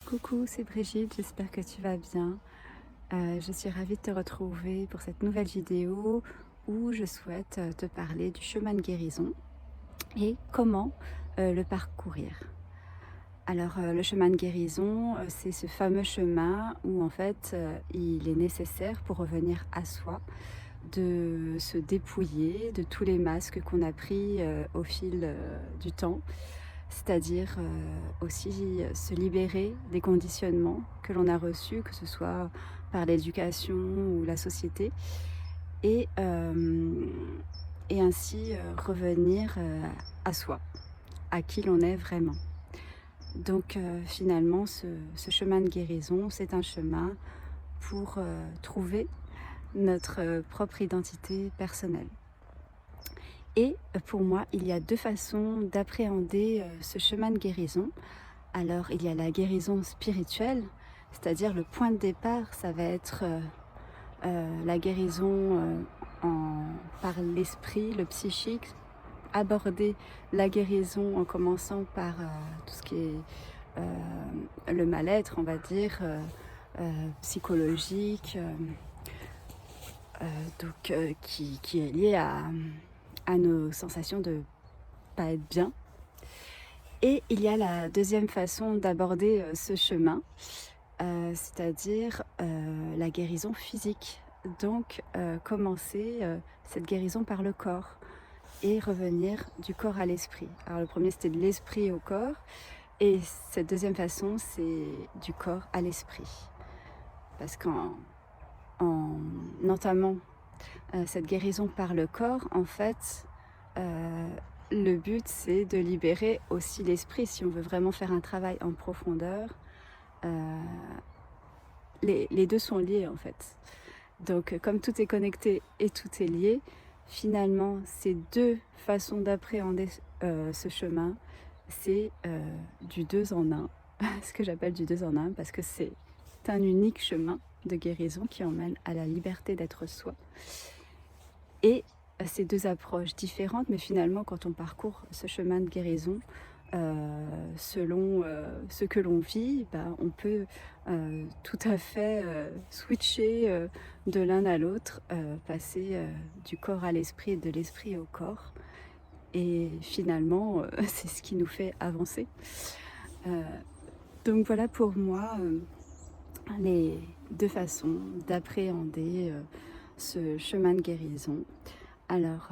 Coucou, c'est Brigitte, j'espère que tu vas bien. Je suis ravie de te retrouver pour cette nouvelle vidéo où je souhaite te parler du chemin de guérison et comment le parcourir. Alors, le chemin de guérison, c'est ce fameux chemin où en fait il est nécessaire pour revenir à soi de se dépouiller de tous les masques qu'on a pris au fil du temps, c'est-à-dire aussi se libérer des conditionnements que l'on a reçus, que ce soit par l'éducation ou la société, et, euh, et ainsi revenir à soi, à qui l'on est vraiment. Donc finalement, ce chemin de guérison, c'est un chemin pour trouver notre propre identité personnelle. Et pour moi, il y a deux façons d'appréhender ce chemin de guérison. Alors, il y a la guérison spirituelle, c'est-à-dire le point de départ, ça va être la guérison par l'esprit, le psychique, aborder la guérison en commençant par tout ce qui est le mal-être, on va dire, psychologique, qui est lié à nos sensations de pas être bien. Et il y a la deuxième façon d'aborder ce chemin, c'est-à-dire la guérison physique. Donc commencer cette guérison par le corps et revenir du corps à l'esprit. Alors le premier c'était de l'esprit au corps et cette deuxième façon c'est du corps à l'esprit. Parce qu'en entamant cette guérison par le corps, en fait, le but c'est de libérer aussi l'esprit. Si on veut vraiment faire un travail en profondeur, euh, les deux sont liés en fait. Donc comme tout est connecté et tout est lié, finalement ces deux façons d'appréhender ce chemin, c'est du deux en un, ce que j'appelle du deux en un, parce que c'est un unique chemin de guérison qui emmène à la liberté d'être soi. Et ces deux approches différentes, mais finalement quand on parcourt ce chemin de guérison, selon ce que l'on vit, on peut tout à fait switcher de l'un à l'autre, passer du corps à l'esprit et de l'esprit au corps. Et finalement, c'est ce qui nous fait avancer. Euh, donc voilà pour moi les deux façons d'appréhender ce chemin de guérison. Alors,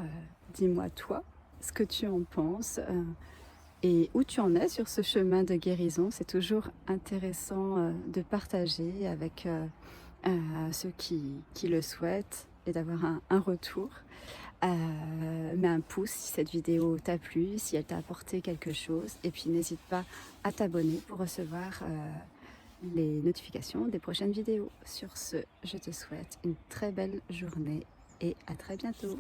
dis-moi toi ce que tu en penses. Et où tu en es sur ce chemin de guérison. C'est toujours intéressant de partager avec ceux qui le souhaitent et d'avoir un retour. Mets un pouce si cette vidéo t'a plu, si elle t'a apporté quelque chose. Et puis n'hésite pas à t'abonner pour recevoir les notifications des prochaines vidéos. Sur ce, je te souhaite une très belle journée et à très bientôt.